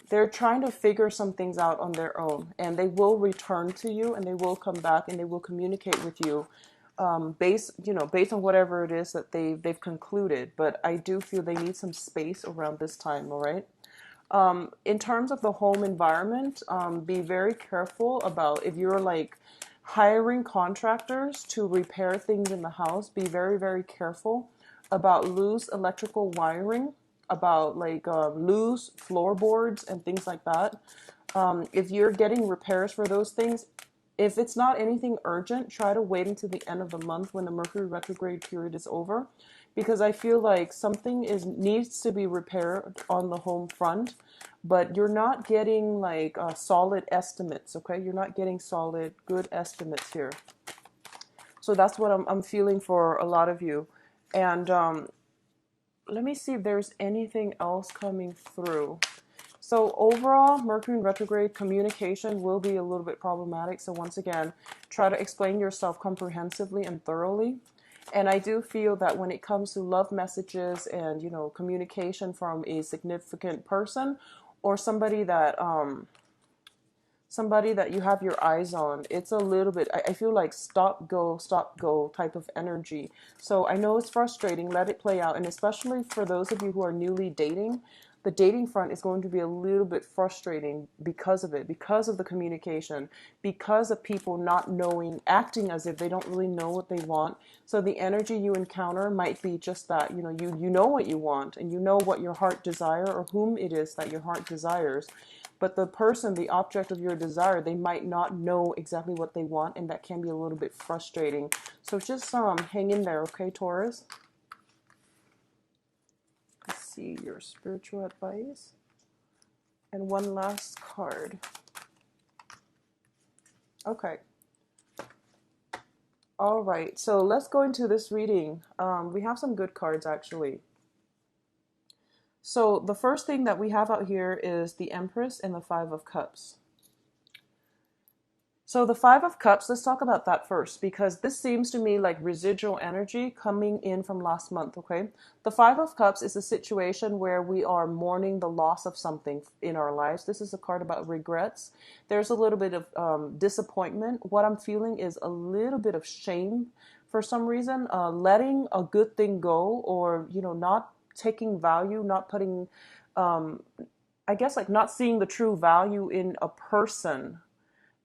they're trying to figure some things out on their own, and they will return to you, and they will come back, and they will communicate with you, based on whatever it is that they've concluded. But I do feel they need some space around this time. All right. In terms of the home environment, be very careful about if you're like hiring contractors to repair things in the house. Be very, very careful about loose electrical wiring, about like loose floorboards and things like that. If you're getting repairs for those things, if it's not anything urgent, try to wait until the end of the month when the Mercury retrograde period is over, because I feel like something is needs to be repaired on the home front, but you're not getting like solid estimates. Okay, you're not getting solid, good estimates here. So that's what I'm feeling for a lot of you. And let me see if there's anything else coming through. So overall, Mercury in retrograde, communication will be a little bit problematic. So once again, try to explain yourself comprehensively and thoroughly. And I do feel that when it comes to love messages and, communication from a significant person or somebody that you have your eyes on, it's a little bit, I feel like stop, go type of energy. So I know it's frustrating, let it play out. And especially for those of you who are newly dating, the dating front is going to be a little bit frustrating because of it, because of the communication, because of people not knowing, acting as if they don't really know what they want. So the energy you encounter might be just that, you know what you want, and you know what your heart desire or whom it is that your heart desires. But the person, the object of your desire, they might not know exactly what they want, and that can be a little bit frustrating. So just hang in there, okay, Taurus? Let's see your spiritual advice. And one last card. Okay. All right, so let's go into this reading. We have some good cards, actually. So the first thing that we have out here is the Empress and the Five of Cups. So the Five of Cups, let's talk about that first, because this seems to me like residual energy coming in from last month, okay? The Five of Cups is a situation where we are mourning the loss of something in our lives. This is a card about regrets. There's a little bit of disappointment. What I'm feeling is a little bit of shame for some reason, letting a good thing go, or, not taking value, not putting, I guess like not seeing the true value in a person,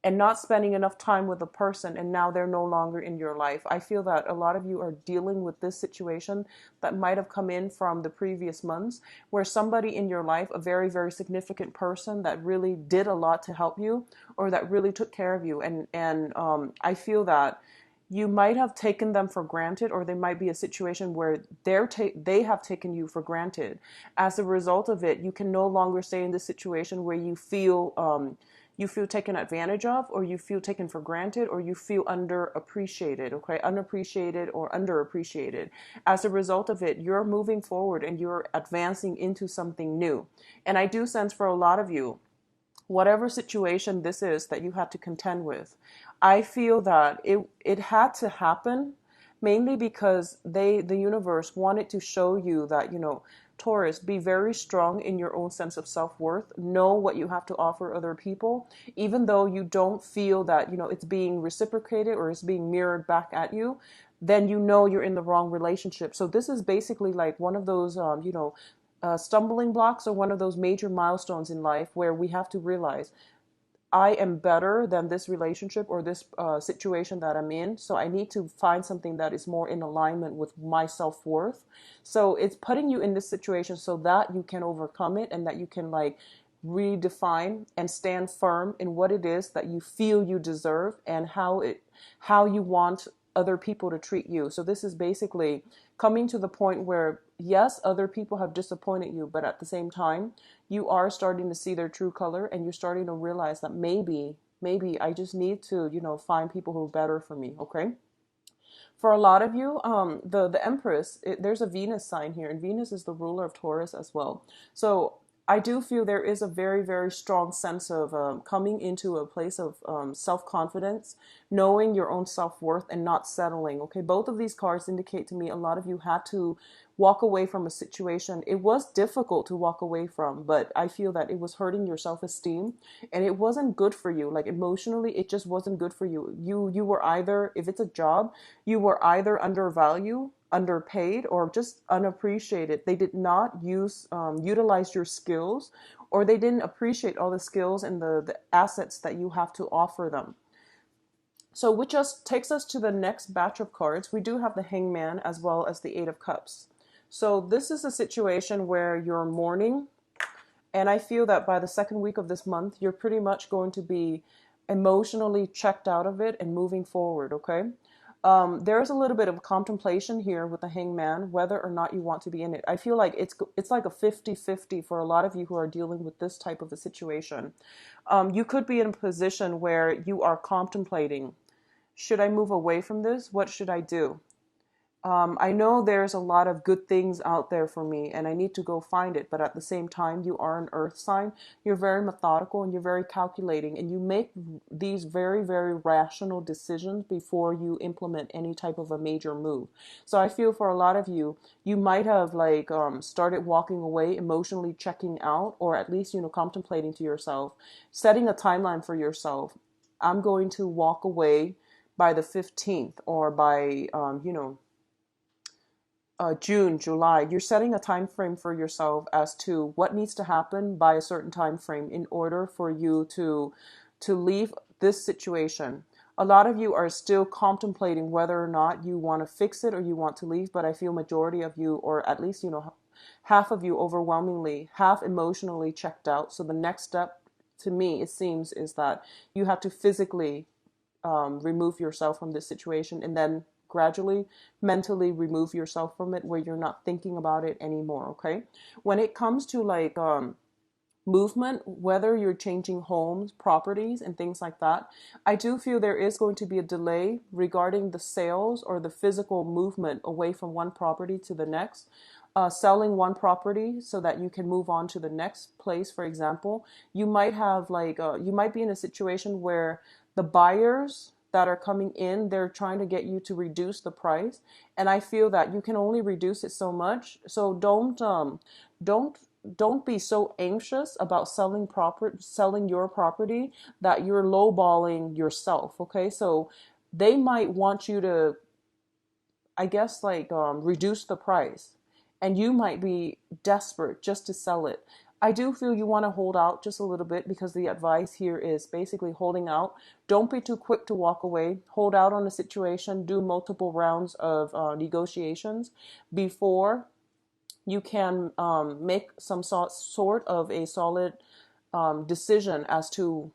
and not spending enough time with a person, and now they're no longer in your life. I feel that a lot of you are dealing with this situation that might have come in from the previous months, where somebody in your life, a very, very significant person that really did a lot to help you, or that really took care of you. And I feel that you might have taken them for granted, or there might be a situation where they have taken you for granted. As a result of it, you can no longer stay in this situation where you feel taken advantage of, or you feel taken for granted, or you feel underappreciated, okay? Unappreciated or underappreciated. As a result of it, you're moving forward and you're advancing into something new. And I do sense for a lot of you, whatever situation this is that you had to contend with, I feel that it had to happen mainly because the universe wanted to show you that, Taurus, be very strong in your own sense of self-worth. Know what you have to offer other people, even though you don't feel that, it's being reciprocated or it's being mirrored back at you, then you're in the wrong relationship. So this is basically like one of those, stumbling blocks, or one of those major milestones in life where we have to realize, I am better than this relationship or this situation that I'm in. So I need to find something that is more in alignment with my self-worth. So it's putting you in this situation so that you can overcome it, and that you can like redefine and stand firm in what it is that you feel you deserve, and how you want other people to treat you. So this is basically coming to the point where, yes, other people have disappointed you, but at the same time, you are starting to see their true color, and you're starting to realize that maybe I just need to, find people who are better for me, okay? For a lot of you, the Empress, there's a Venus sign here, and Venus is the ruler of Taurus as well. So I do feel there is a very, very strong sense of coming into a place of self-confidence, knowing your own self-worth, and not settling. Okay, both of these cards indicate to me a lot of you had to walk away from a situation. It was difficult to walk away from, but I feel that it was hurting your self-esteem and it wasn't good for you. Like emotionally, it just wasn't good for you. You were either, if it's a job, you were either undervalued, underpaid, or just unappreciated. They did not utilize your skills, or they didn't appreciate all the skills and the assets that you have to offer them. So which just takes us to the next batch of cards. We do have the Hangman as well as the Eight of Cups. So this is a situation where you're mourning, and I feel that by the second week of this month, you're pretty much going to be emotionally checked out of it and moving forward, okay? There's a little bit of contemplation here with the Hangman, whether or not you want to be in it. I feel like it's like a 50-50 for a lot of you who are dealing with this type of a situation. You could be in a position where you are contemplating, should I move away from this? What should I do? I know there's a lot of good things out there for me and I need to go find it. But at the same time, you are an earth sign. You're very methodical and you're very calculating, and you make these very, very rational decisions before you implement any type of a major move. So I feel for a lot of you, you might have like started walking away, emotionally checking out, or at least, contemplating to yourself, setting a timeline for yourself. I'm going to walk away by the 15th or by, June, July. You're setting a time frame for yourself as to what needs to happen by a certain time frame in order for you to leave this situation. A lot of you are still contemplating whether or not you want to fix it or you want to leave, but I feel majority of you, or at least, half of you overwhelmingly have emotionally checked out. So the next step to me, it seems, is that you have to physically remove yourself from this situation and then gradually mentally remove yourself from it where you're not thinking about it anymore, okay? When it comes to like movement, whether you're changing homes, properties, and things like that, I do feel there is going to be a delay regarding the sales or the physical movement away from one property to the next. Selling one property so that you can move on to the next place, for example. You might have like, you might be in a situation where the buyers that are coming in, they're trying to get you to reduce the price. And I feel that you can only reduce it so much. So don't don't be so anxious about selling your property that you're lowballing yourself. Okay. So they might want you to, I guess, like reduce the price, and you might be desperate just to sell it. I do feel you want to hold out just a little bit because the advice here is basically holding out. Don't be too quick to walk away. Hold out on the situation. Do multiple rounds of negotiations before you can make some sort of a solid decision as to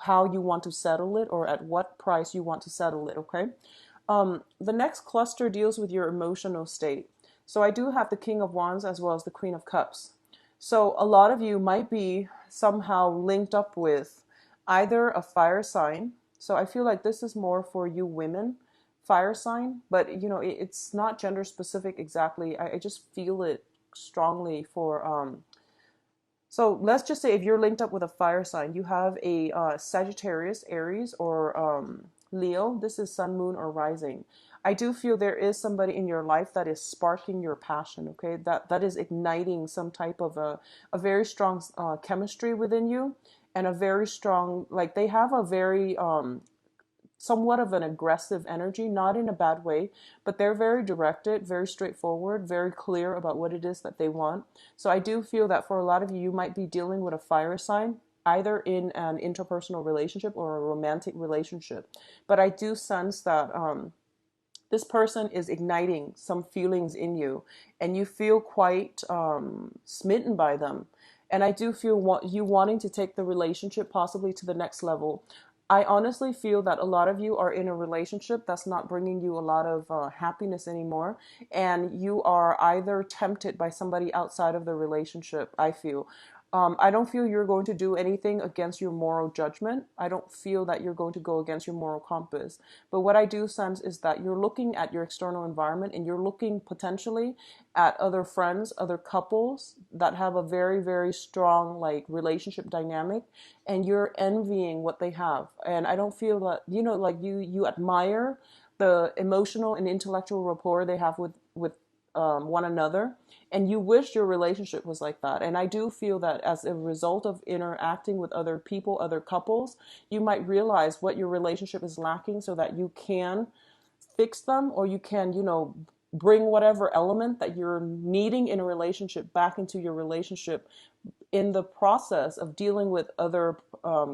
how you want to settle it or at what price you want to settle it. Okay. The next cluster deals with your emotional state. So I do have the King of Wands as well as the Queen of Cups. So a lot of you might be somehow linked up with either a fire sign. So I feel like this is more for you women, fire sign, but it's not gender specific exactly. I just feel it strongly for so let's just say if you're linked up with a fire sign, you have a Sagittarius, Aries, or Leo. This is sun, moon, or rising. I do feel there is somebody in your life that is sparking your passion, okay? That is igniting some type of a very strong chemistry within you, and a very strong, like they have a very somewhat of an aggressive energy, not in a bad way, but they're very directed, very straightforward, very clear about what it is that they want. So I do feel that for a lot of you, you might be dealing with a fire sign, either in an interpersonal relationship or a romantic relationship. But I do sense that this person is igniting some feelings in you, and you feel quite smitten by them. And I do feel you wanting to take the relationship possibly to the next level. I honestly feel that a lot of you are in a relationship that's not bringing you a lot of happiness anymore, and you are either tempted by somebody outside of the relationship, I feel. I don't feel you're going to do anything against your moral judgment. I don't feel that you're going to go against your moral compass. But what I do sense is that you're looking at your external environment, and you're looking potentially at other friends, other couples that have a very, very strong like relationship dynamic, and you're envying what they have. And I don't feel that, like you admire the emotional and intellectual rapport they have with one another, and you wish your relationship was like that. And I do feel that as a result of interacting with other people, other couples, you might realize what your relationship is lacking so that you can fix them, or you can, bring whatever element that you're needing in a relationship back into your relationship. In the process of dealing with other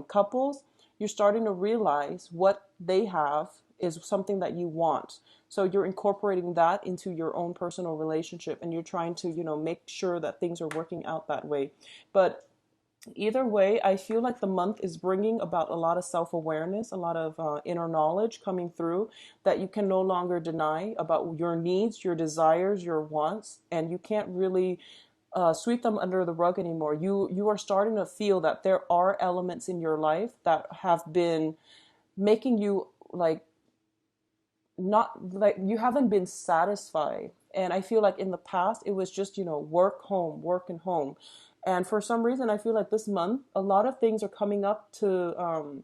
couples, you're starting to realize what they have is something that you want. So you're incorporating that into your own personal relationship, and you're trying to, make sure that things are working out that way. But either way, I feel like the month is bringing about a lot of self-awareness, a lot of inner knowledge coming through that you can no longer deny about your needs, your desires, your wants, and you can't really sweep them under the rug anymore. You are starting to feel that there are elements in your life that have been making you like not like you haven't been satisfied. And I feel like in the past it was just, work, home, work and home. And for some reason, I feel like this month, a lot of things are coming up to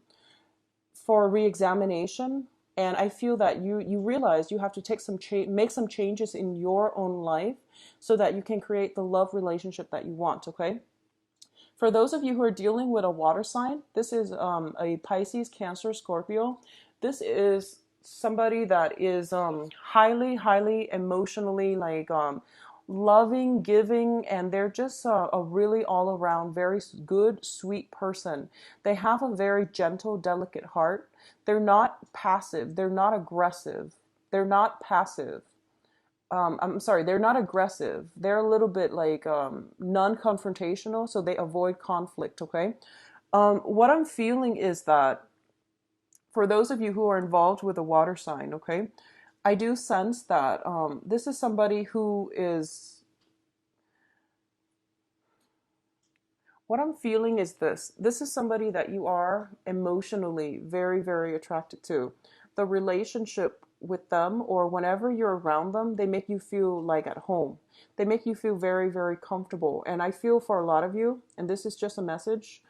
for re-examination. And I feel that you realize you have to make some changes in your own life so that you can create the love relationship that you want. Okay. For those of you who are dealing with a water sign, this is a Pisces, Cancer, Scorpio. This is somebody that is highly, highly emotionally loving, giving, and they're just a really all around very good, sweet person. They have a very gentle, delicate heart. They're not passive. They're not aggressive. They're not passive. I'm sorry, they're not aggressive. They're a little bit like non-confrontational, so they avoid conflict, okay? What I'm feeling is that for those of you who are involved with a water sign, okay, I do sense that this is somebody who is, what I'm feeling is this. This is somebody that you are emotionally very, very attracted to. The relationship with them, or whenever you're around them, they make you feel like at home. They make you feel very, very comfortable. And I feel for a lot of you, and this is just a message,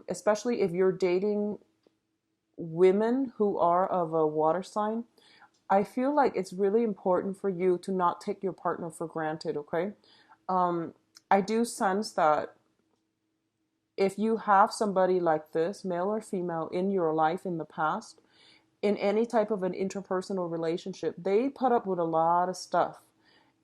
especially if you're dating women who are of a water sign, I feel like it's really important for you to not take your partner for granted, okay? I do sense that if you have somebody like this, male or female, in your life in the past, in any type of an interpersonal relationship, they put up with a lot of stuff,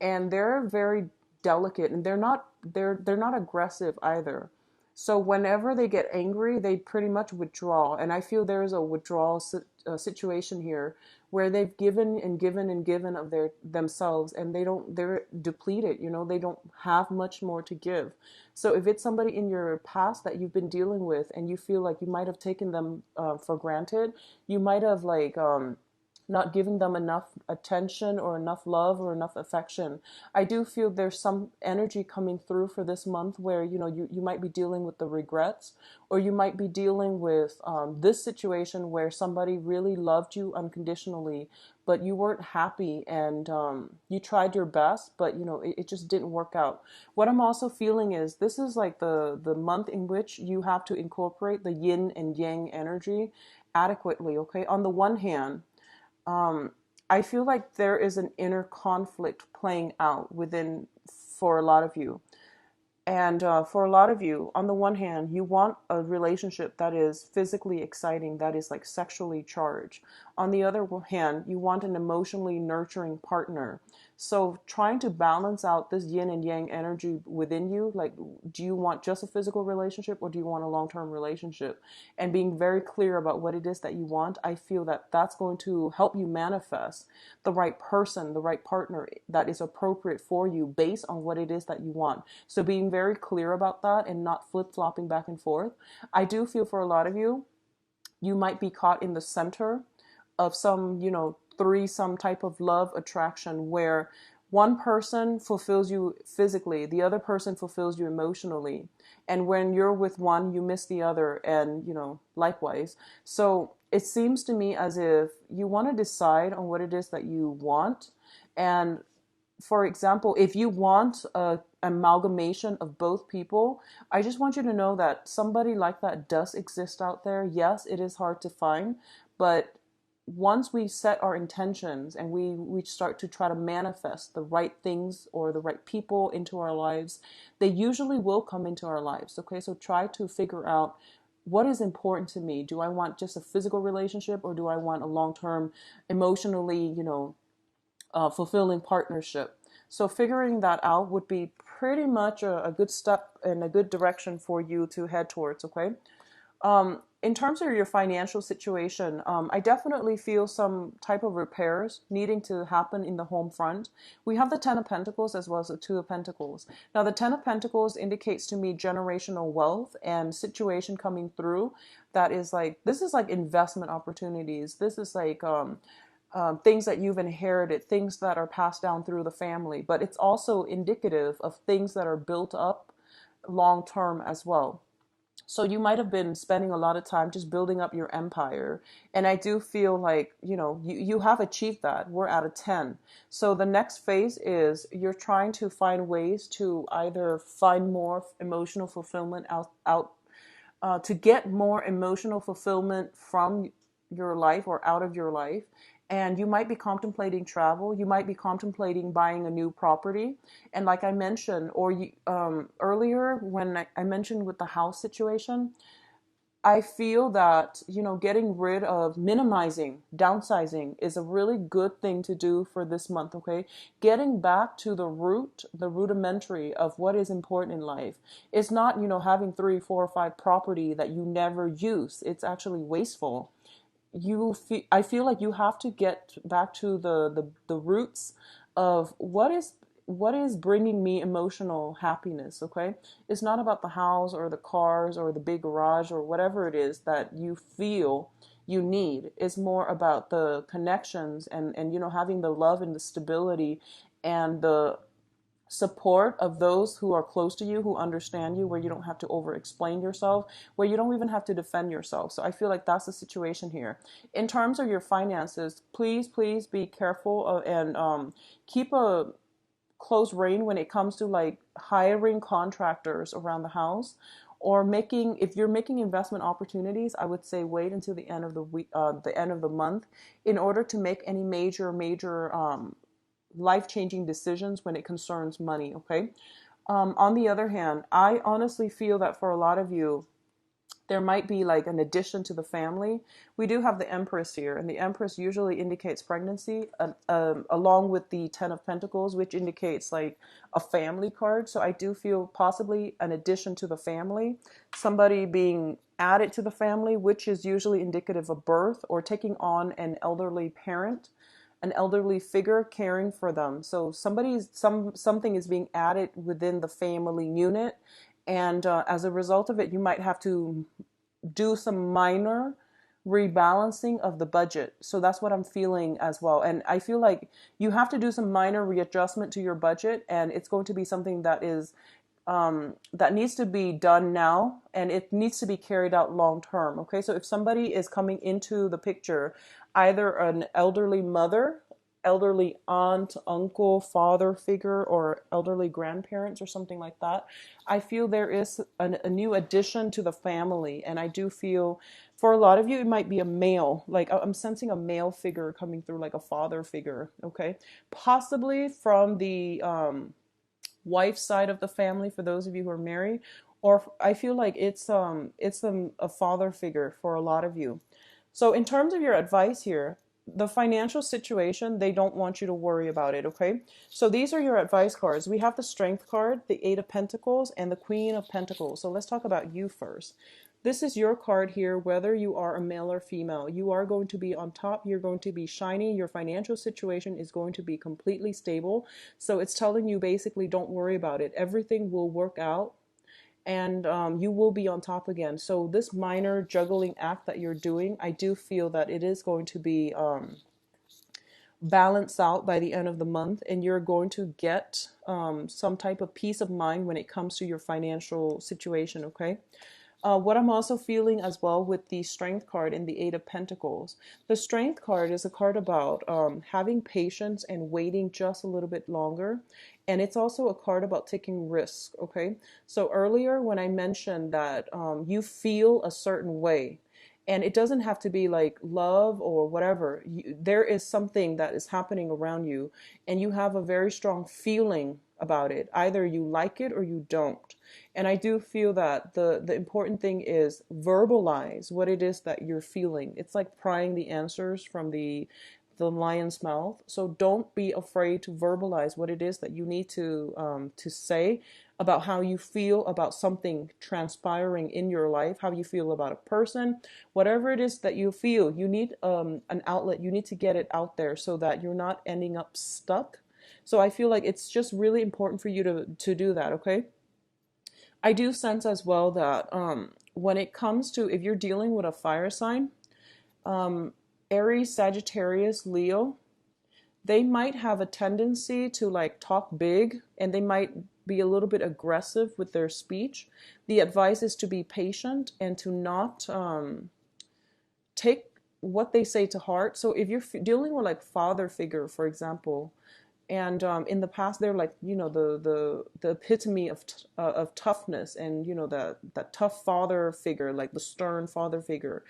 and they're very delicate, and they're not aggressive either. So whenever they get angry, they pretty much withdraw. And I feel there is a withdrawal situation here where they've given and given and given of themselves, and they're depleted. They don't have much more to give. So if it's somebody in your past that you've been dealing with, and you feel like you might have taken them for granted, you might have not giving them enough attention or enough love or enough affection. I do feel there's some energy coming through for this month where, you might be dealing with the regrets, or you might be dealing with this situation where somebody really loved you unconditionally, but you weren't happy, and you tried your best, but, it just didn't work out. What I'm also feeling is this is like the month in which you have to incorporate the yin and yang energy adequately, okay? On the one hand, I feel like there is an inner conflict playing out within for a lot of you. And for a lot of you, on the one hand, you want a relationship that is physically exciting, that is like sexually charged. On the other hand, you want an emotionally nurturing partner. So trying to balance out this yin and yang energy within you, like, do you want just a physical relationship, or do you want a long-term relationship? And being very clear about what it is that you want, I feel that that's going to help you manifest the right person, the right partner that is appropriate for you based on what it is that you want. So being very clear about that and not flip-flopping back and forth. I do feel for a lot of you, you might be caught in the center of some, some type of love attraction where one person fulfills you physically, the other person fulfills you emotionally. And when you're with one, you miss the other, and, likewise. So it seems to me as if you want to decide on what it is that you want. And for example, if you want a amalgamation of both people, I just want you to know that somebody like that does exist out there. Yes, it is hard to find, but once we set our intentions and we start to try to manifest the right things or the right people into our lives, they usually will come into our lives. Okay, so try to figure out what is important to me. Do I want just a physical relationship, or do I want a long-term, emotionally, fulfilling partnership? So figuring that out would be pretty much a good step and a good direction for you to head towards. Okay. In terms of your financial situation, I definitely feel some type of repairs needing to happen in the home front. We have the Ten of Pentacles as well as the Two of Pentacles. Now, the Ten of Pentacles indicates to me generational wealth and situation coming through. That is like, this is like investment opportunities. This is like things that you've inherited, things that are passed down through the family. But it's also indicative of things that are built up long term as well. So you might have been spending a lot of time just building up your empire. And I do feel like, you have achieved that. We're at a 10. So the next phase is you're trying to find ways to either find more emotional fulfillment to get more emotional fulfillment from your life or out of your life. And you might be contemplating travel. You might be contemplating buying a new property. And like I mentioned, earlier when I mentioned with the house situation, I feel that, getting rid of, minimizing, downsizing is a really good thing to do for this month, okay? Getting back to the rudimentary of what is important in life. It's not, having 3, 4, or 5 property that you never use. It's actually wasteful. I feel like you have to get back to the roots of what is bringing me emotional happiness. Okay, it's not about the house or the cars or the big garage or whatever it is that you feel you need. It's more about the connections and having the love and the stability and the support of those who are close to you, who understand you, where you don't have to over explain yourself, where you don't even have to defend yourself. So I feel like that's the situation here. In terms of your finances, please be careful and keep a close rein when it comes to like hiring contractors around the house, or if you're making investment opportunities. I would say wait until the end of the week, the end of the month, in order to make any major life-changing decisions when it concerns money. Okay. On the other hand, I honestly feel that for a lot of you, there might be like an addition to the family. We do have the Empress here, and the Empress usually indicates pregnancy, along with the Ten of Pentacles, which indicates like a family card. So I do feel possibly an addition to the family, somebody being added to the family, which is usually indicative of birth or taking on an elderly parent, an elderly figure caring for them. So something is being added within the family unit, and as a result of it, you might have to do some minor rebalancing of the budget. So that's what I'm feeling as well. And I feel like you have to do some minor readjustment to your budget, and it's going to be something that needs to be done now, and it needs to be carried out long term. Okay, so if somebody is coming into the picture, either an elderly mother, elderly aunt, uncle, father figure, or elderly grandparents or something like that, I feel there is a new addition to the family. And I do feel for a lot of you, it might be a male, like I'm sensing a male figure coming through, like a father figure. Okay, possibly from the wife side of the family for those of you who are married, or I feel like it's a father figure for a lot of you. So in terms of your advice here, the financial situation, they don't want you to worry about it. Okay, so these are your advice cards. We have the Strength card, the Eight of Pentacles, and the Queen of Pentacles. So let's talk about you first. This is your card here, whether you are a male or female. You are going to be on top. You're going to be shiny. Your financial situation is going to be completely stable. So it's telling you basically don't worry about it. Everything will work out, and you will be on top again. So this minor juggling act that you're doing, I do feel that it is going to be balanced out by the end of the month, and you're going to get some type of peace of mind when it comes to your financial situation. Okay. What I'm also feeling as well with the Strength card and the Eight of Pentacles. The Strength card is a card about having patience and waiting just a little bit longer. And it's also a card about taking risks, okay? So earlier when I mentioned that you feel a certain way, And it doesn't have to be like love or whatever. There is something that is happening around you, and you have a very strong feeling about it. Either you like it or you don't. And I do feel that the important thing is verbalize what it is that you're feeling. It's like prying the answers from the lion's mouth. So don't be afraid to verbalize what it is that you need to say about how you feel about something transpiring in your life, how you feel about a person, whatever it is that you feel. You need an outlet. You need to get it out there so that you're not ending up stuck. So I feel like it's just really important for you to do that. Okay. I do sense as well that when it comes to if you're dealing with a fire sign, um, Aries, Sagittarius, Leo, they might have a tendency to like talk big, and they might be a little bit aggressive with their speech. The advice is to be patient and to not take what they say to heart. So if you're dealing with like father figure, for example, and in the past they're like, the epitome of toughness, and that tough father figure, like the stern father figure.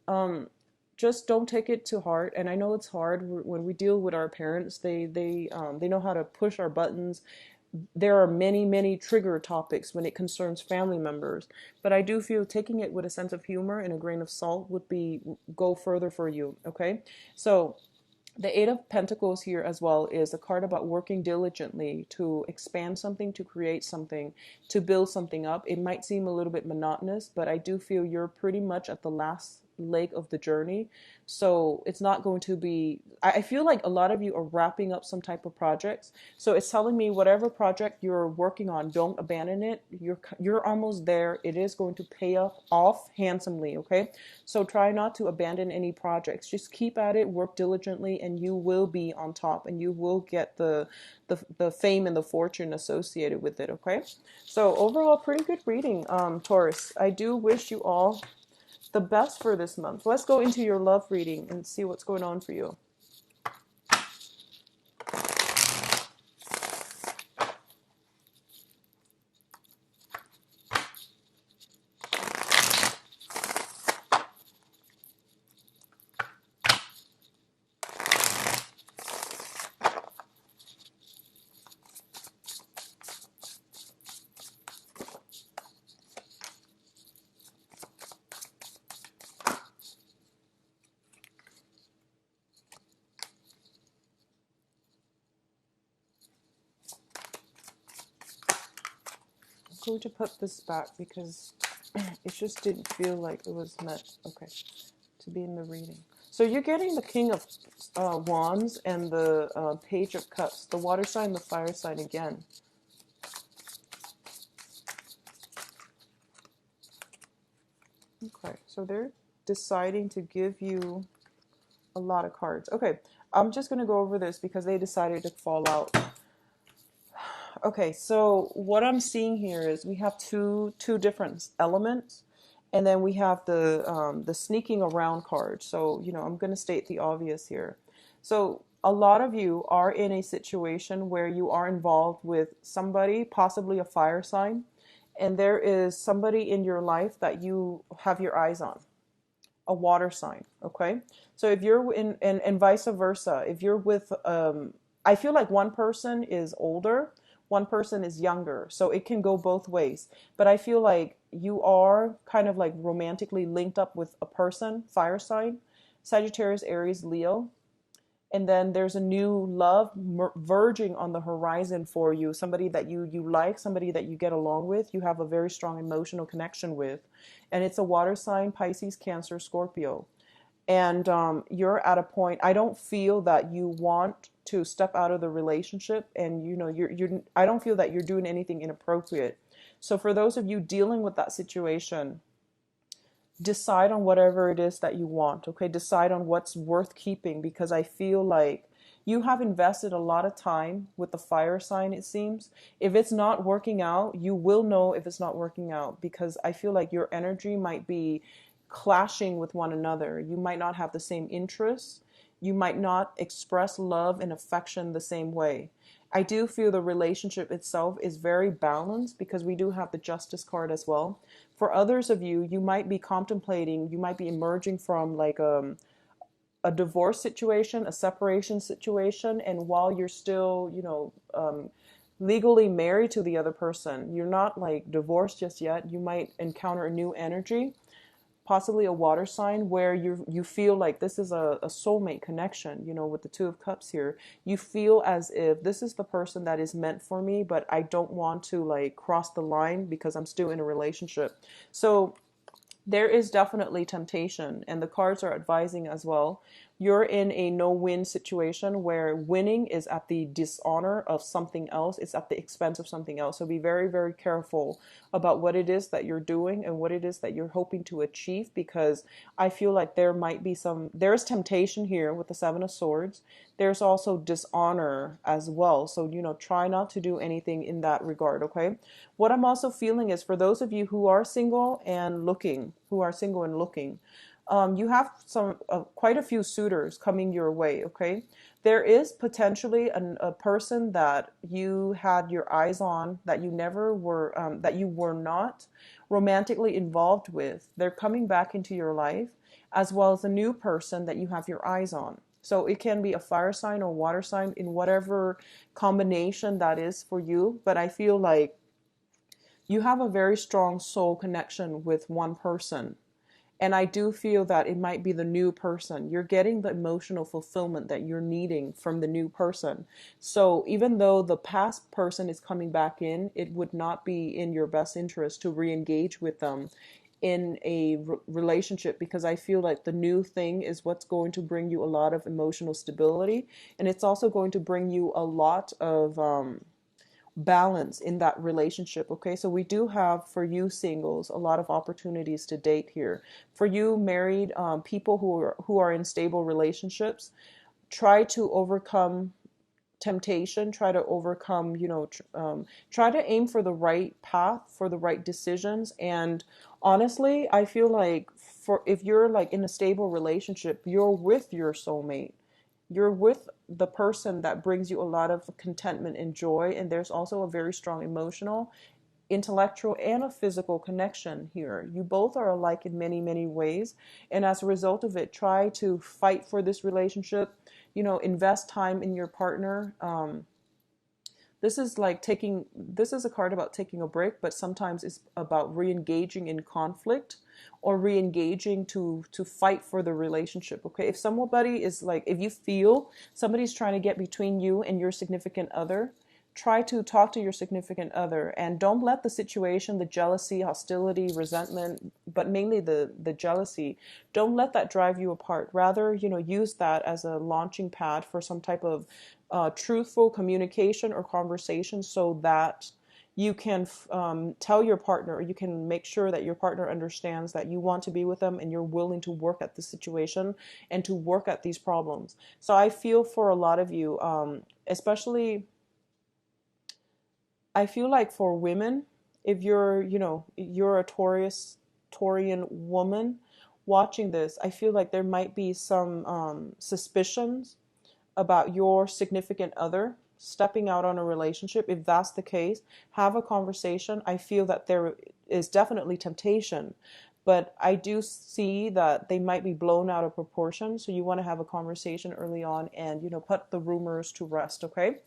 um, just don't take it to heart. And I know it's hard when we deal with our parents. They know how to push our buttons. There are many trigger topics when it concerns family members, but I do feel taking it with a sense of humor and a grain of salt would be go further for you. Okay, so the Eight of Pentacles here as well is a card about working diligently to expand something, to create something, to build something up. It might seem a little bit monotonous, but I do feel you're pretty much at the last leg of the journey. So it's not going to be, I feel like a lot of you are wrapping up some type of projects. So it's telling me whatever project you're working on, don't abandon it. You're almost there. It is going to pay off handsomely, okay? So try not to abandon any projects. Just keep at it, work diligently, and you will be on top, and you will get the fame and the fortune associated with it, okay? So overall, pretty good reading, Taurus. I do wish you all the best for this month. Let's go into your love reading and see what's going on for you. I'm going to put this back because it just didn't feel like it was meant, okay, to be in the reading. So you're getting the King of Wands and the Page of Cups, the water sign, the fire sign again. Okay, so they're deciding to give you a lot of cards. Okay, I'm just going to go over this because they decided to fall out. Okay, so what I'm seeing here is we have two different elements, and then we have the sneaking around card. So I'm going to state the obvious here. So a lot of you are in a situation where you are involved with somebody, possibly a fire sign, and there is somebody in your life that you have your eyes on, a water sign. Okay, so if you're in, and vice versa, if you're with I feel like one person is older, one person is younger, so it can go both ways. But I feel like you are kind of like romantically linked up with a person, fire sign, Sagittarius, Aries, Leo. And then there's a new love verging on the horizon for you, somebody that you like, somebody that you get along with, you have a very strong emotional connection with. And it's a water sign, Pisces, Cancer, Scorpio. And you're at a point, I don't feel that you want to step out of the relationship, and I don't feel that you're doing anything inappropriate. So for those of you dealing with that situation, decide on whatever it is that you want. Okay, decide on what's worth keeping, because I feel like you have invested a lot of time with the fire sign. It seems if it's not working out, you will know if it's not working out, because I feel like your energy might be clashing with one another. You might not have the same interests. You might not express love and affection the same way. I do feel the relationship itself is very balanced, because we do have the Justice card as well. For others of you, you might be contemplating, you might be emerging from like a divorce situation, a separation situation, and while you're still, legally married to the other person, you're not like divorced just yet. You might encounter a new energy, possibly a water sign, where you feel like this is a soulmate connection, with the Two of Cups here. You feel as if this is the person that is meant for me, but I don't want to like cross the line because I'm still in a relationship. So there is definitely temptation, and the cards are advising as well. You're in a no-win situation where winning is at the dishonor of something else. It's at the expense of something else. So be very, very careful about what it is that you're doing and what it is that you're hoping to achieve, because I feel like there's temptation here with the Seven of Swords. There's also dishonor as well. So, try not to do anything in that regard, okay? What I'm also feeling is for those of you who are single and looking, you have quite a few suitors coming your way, okay? There is potentially a person that you had your eyes on that you were not romantically involved with. They're coming back into your life, as well as a new person that you have your eyes on. So it can be a fire sign or water sign, in whatever combination that is for you. But I feel like you have a very strong soul connection with one person. And I do feel that it might be the new person. You're getting the emotional fulfillment that you're needing from the new person. So even though the past person is coming back in, it would not be in your best interest to re-engage with them in a relationship, because I feel like the new thing is what's going to bring you a lot of emotional stability. And it's also going to bring you a lot of balance in that relationship. Okay, so we do have, for you singles, a lot of opportunities to date here. For you married people who are in stable relationships, try to overcome temptation, try to overcome, try to aim for the right path, for the right decisions. And honestly, I feel like if you're like in a stable relationship, you're with your soulmate. You're with the person that brings you a lot of contentment and joy. And there's also a very strong emotional, intellectual, and a physical connection here. You both are alike in many, many ways. And as a result of it, try to fight for this relationship, invest time in your partner. This is a card about taking a break, but sometimes it's about re-engaging in conflict, or re-engaging to fight for the relationship. Okay, if somebody is like, if you feel somebody's trying to get between you and your significant other, try to talk to your significant other, and don't let the situation, the jealousy, hostility, resentment, but mainly the jealousy, don't let that drive you apart. Rather, use that as a launching pad for some type of truthful communication or conversation, so that you can tell your partner, or you can make sure that your partner understands that you want to be with them and you're willing to work at the situation and to work at these problems. So I feel for a lot of you, especially, I feel like for women, if you're a Taurian woman watching this, I feel like there might be some suspicions about your significant other stepping out on a relationship. If that's the case, have a conversation. I feel that there is definitely temptation, but I do see that they might be blown out of proportion. So you want to have a conversation early on and, put the rumors to rest, okay?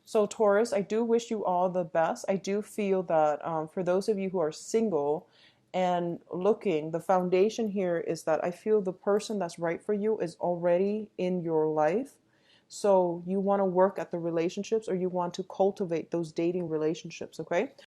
So Taurus, I do wish you all the best. I do feel that for those of you who are single and looking, the foundation here is that I feel the person that's right for you is already in your life. So you want to work at the relationships, or you want to cultivate those dating relationships, okay?